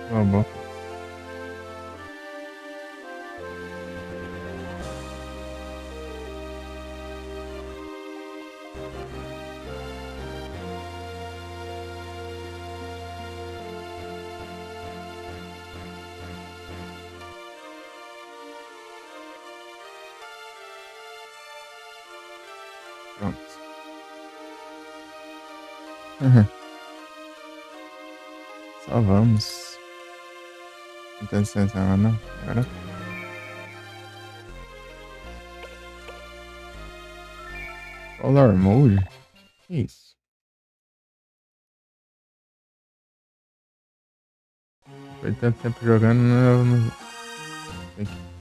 Tá bom. Pronto. Só vamos. Não tem licença lá, não. Agora. Color Mode? Que isso? Foi tanto tempo jogando, não. Tem que...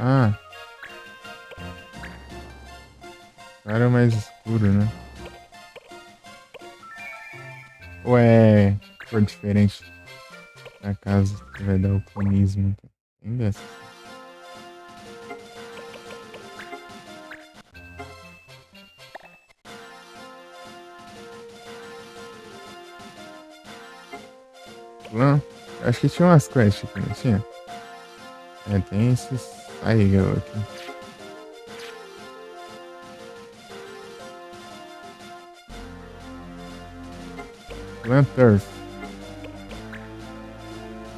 Ah, agora é mais escuro, né? Ou é cor diferente? Na casa que vai dar o cronismo. Tem dessa. Não, acho que tinha umas quests aqui, não tinha? É, tem esses aí aqui. Plant Earth.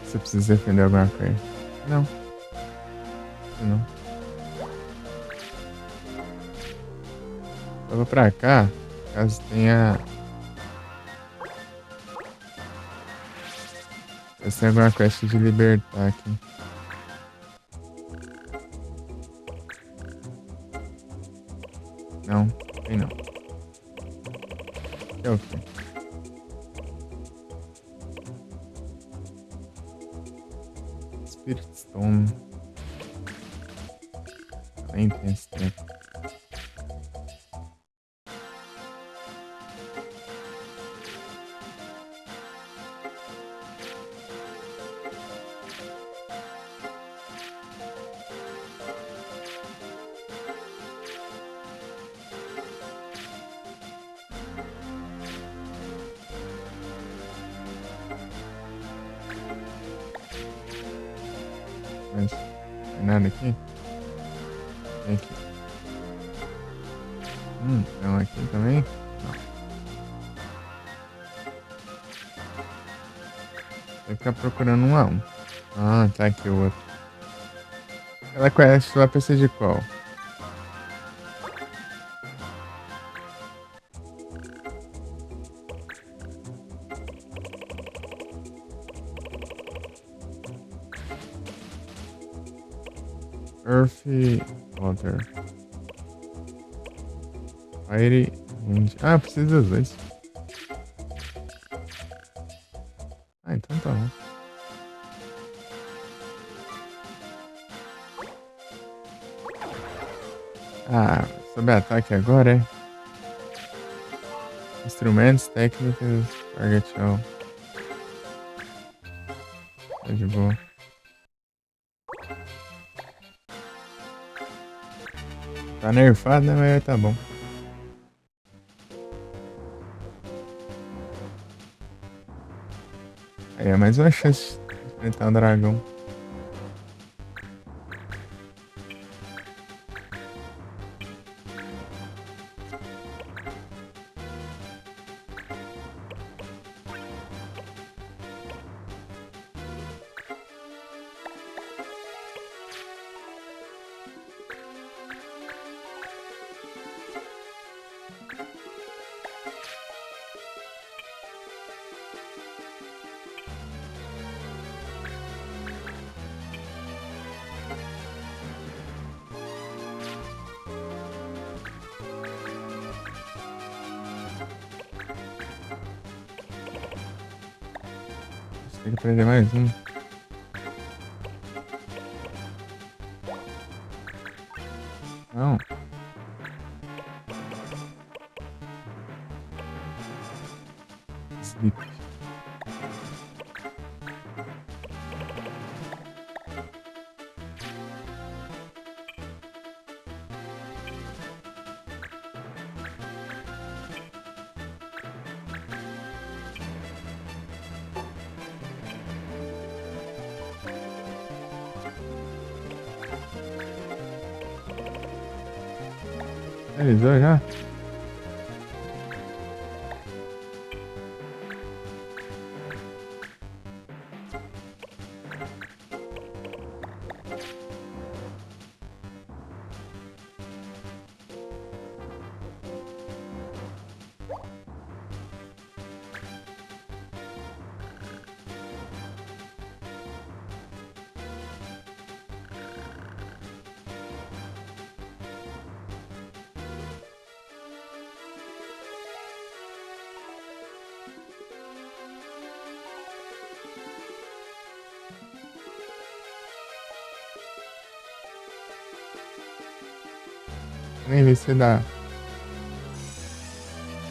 Você precisa defender alguma coisa? Não, não. Eu vou pra cá, caso tenha. Caso tenha alguma quest de libertar aqui. Não, tem não. É o quê? Spirit Stone. Nem tem esse tempo. Mas não tem nada aqui? Tem aqui. Não aqui também? Não. Vai ficar procurando um a um. Ah, tá aqui o outro. Ela quest lá precisa de qual? Earth, Water, Fire, Wind. Ah, preciso dos dois. Ah, então tá bom. Ah, sobre ataque agora, é? Instrumentos, técnicas, target all. Tá de boa. Tá nerfado, né? Mas tá bom. Aí é mais uma chance de enfrentar o dragão. Tem que aprender mais um. Não. Sleep. Finalizou já? Nem vi se dá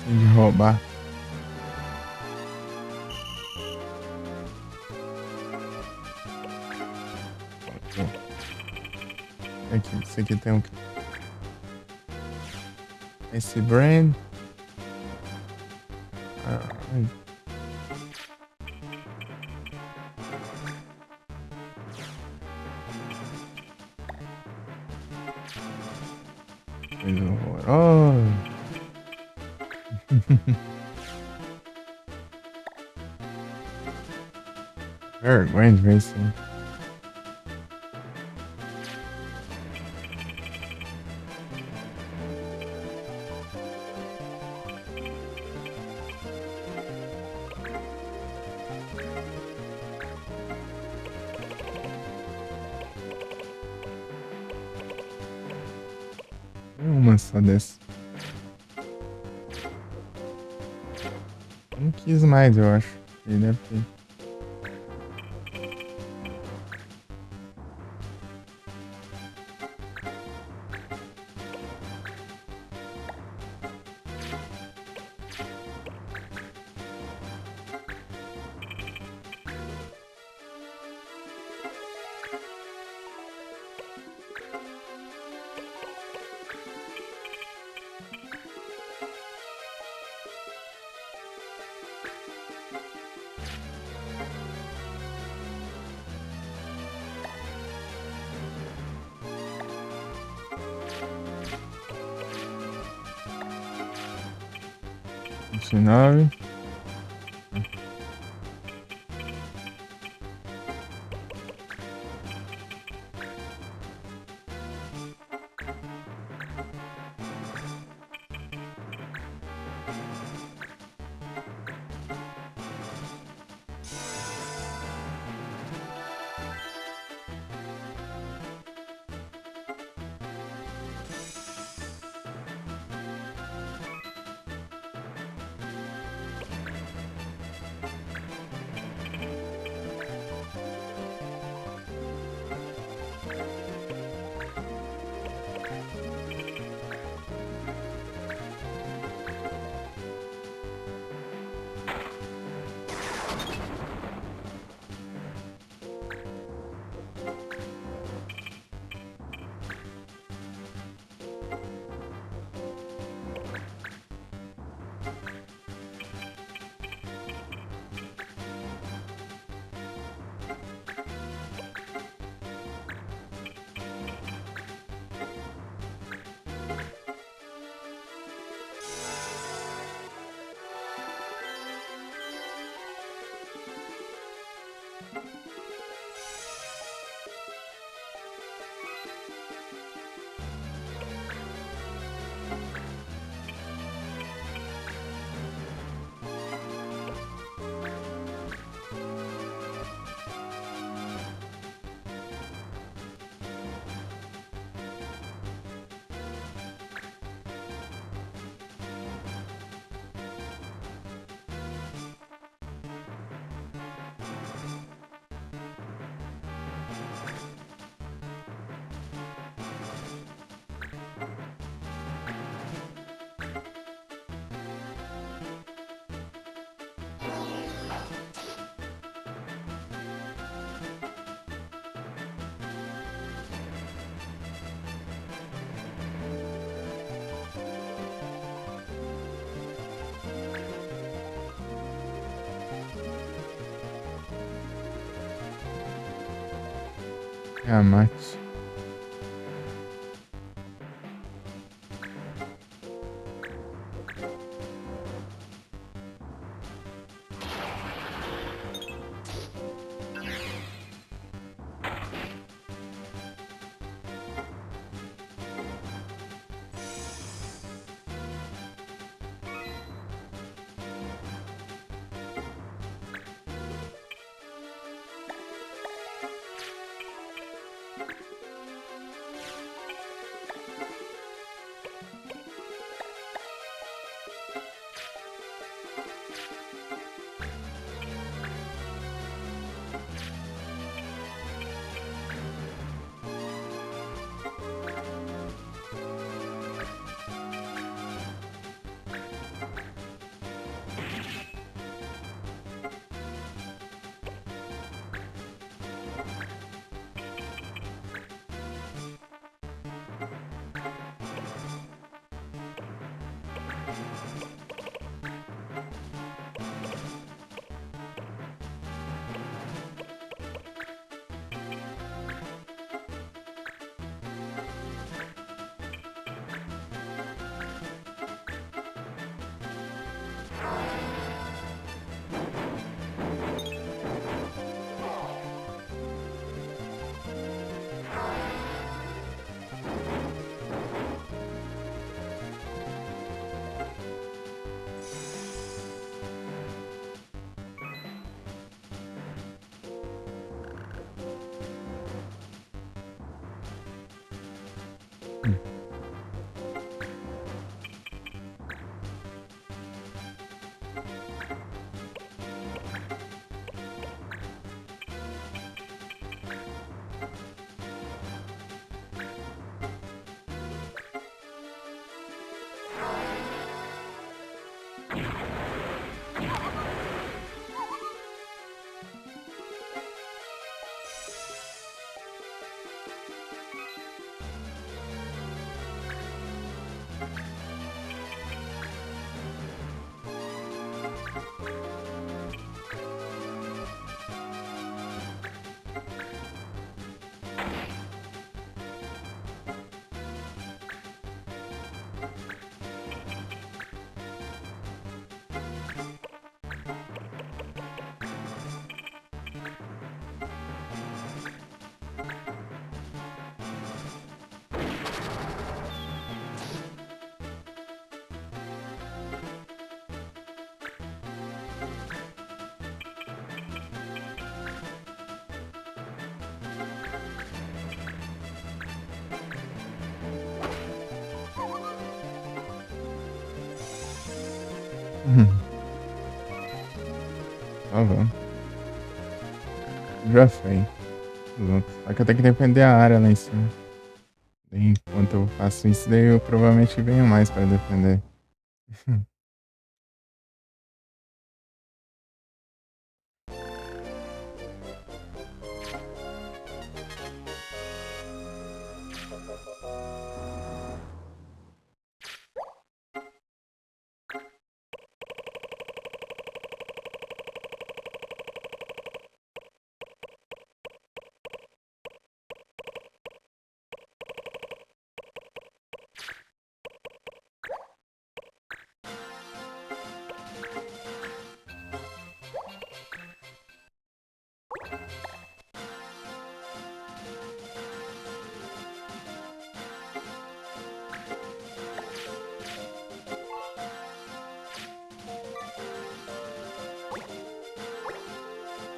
de roubar. Aqui, isso aqui tem o quê? Esse brand. Ai. Coisa horrorosa. Vergonha de ver isso aí. Uma só dessa. Não quis mais, eu acho. Ele deve ter. Nove. É a mate. Tá bom. Já foi. Pronto. Só que eu tenho que defender a área lá em cima. Daí, enquanto eu faço isso, daí eu provavelmente venho mais pra defender.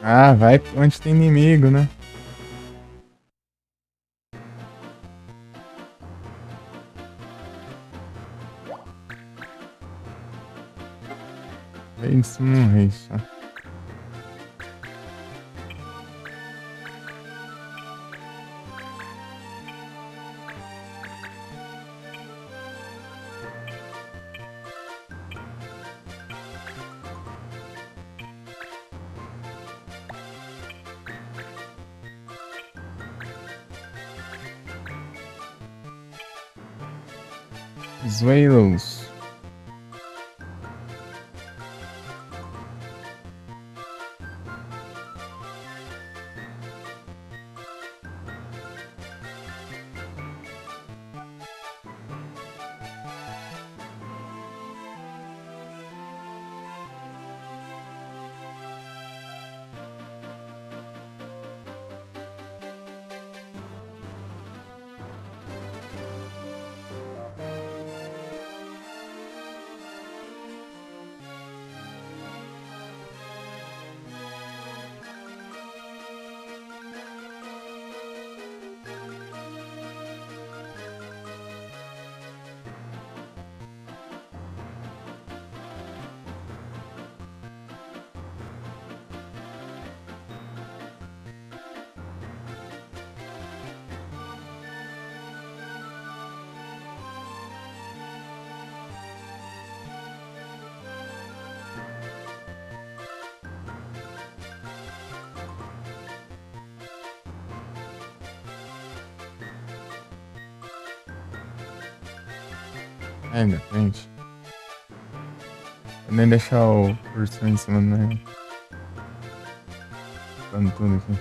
Ah, vai onde tem inimigo, né? É isso, não é isso. Zoeiros. É, depende. Vou nem deixar o cursor em cima do negócio. Falando tudo aqui.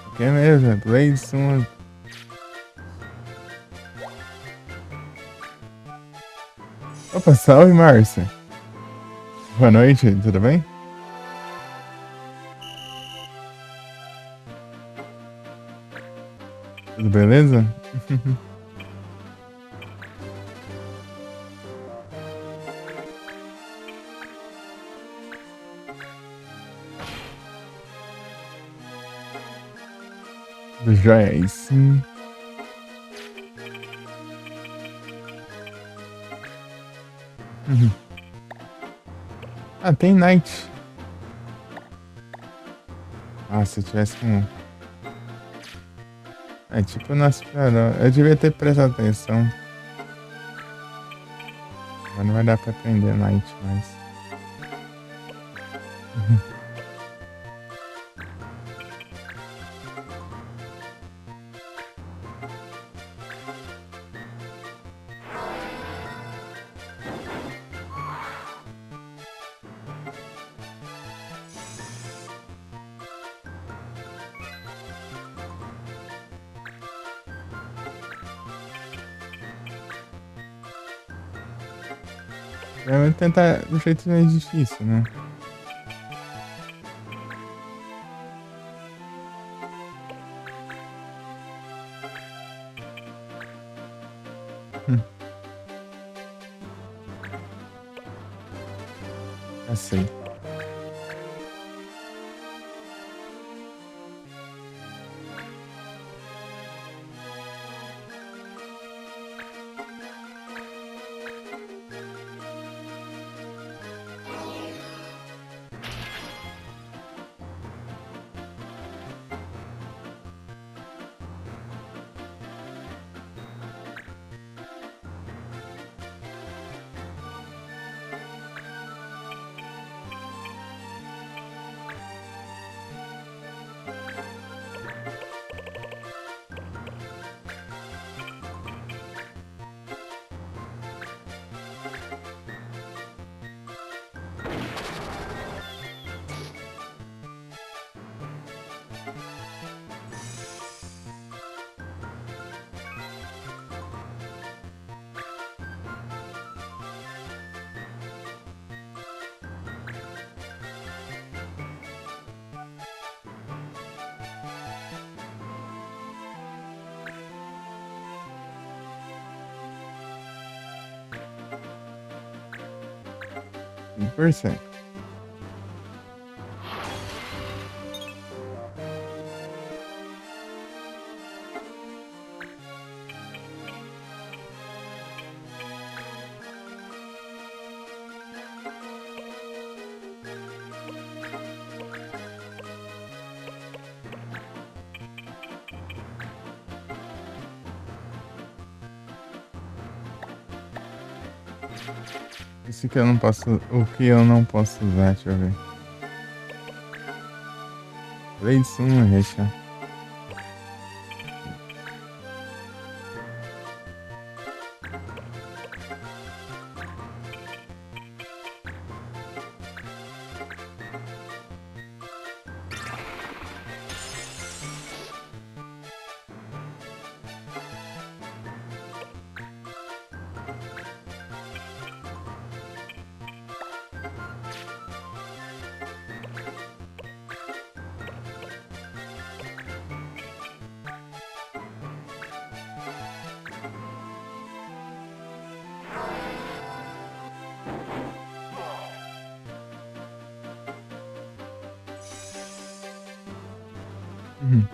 O que é mesmo? É Blade Summon. Opa, salve, Márcia. Boa noite, tudo bem? Tudo beleza? Tudo jóia aí sim. Ah, tem Night. Ah, se eu tivesse com. É tipo na aspirador. Eu devia ter prestado atenção. Mas não vai dar pra aprender Night mais. Eu vou tentar do jeito mais difícil, né? Assim. Percebe? Isso que eu não posso. O que eu não posso usar, deixa eu ver. Blade Summon Recha. Uhum.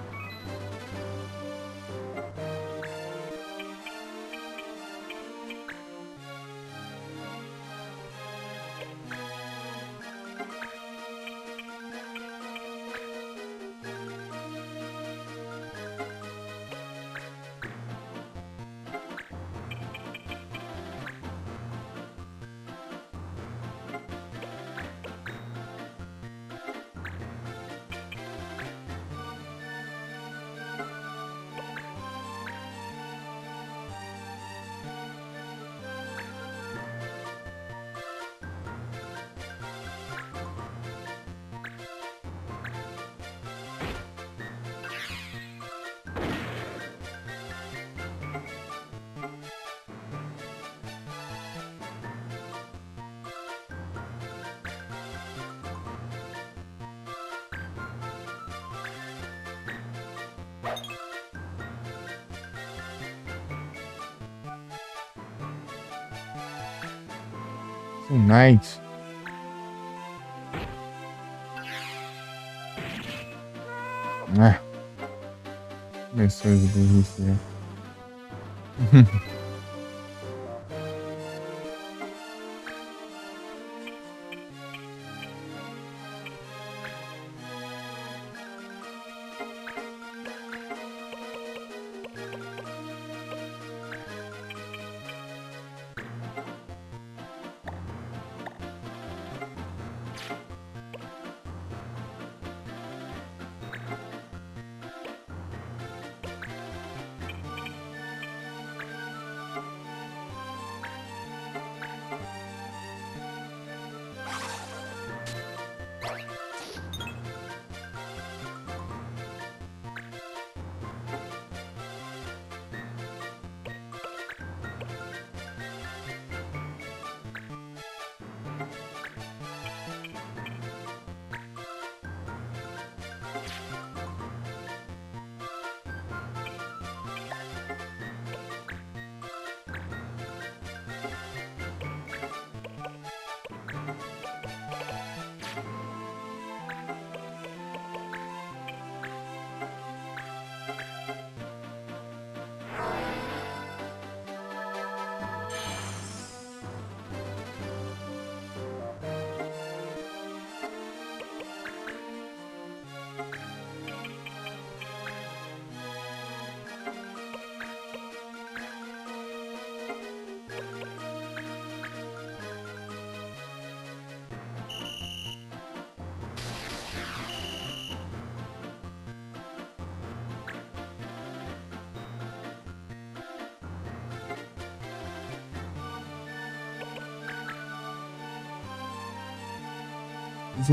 Knight. Ah, começou as burrice, né?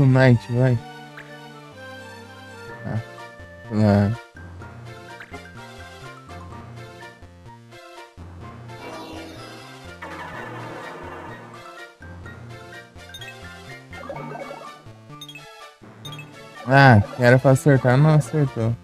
Knight, vai. Ah, lá. Ah, que era pra acertar, não acertou.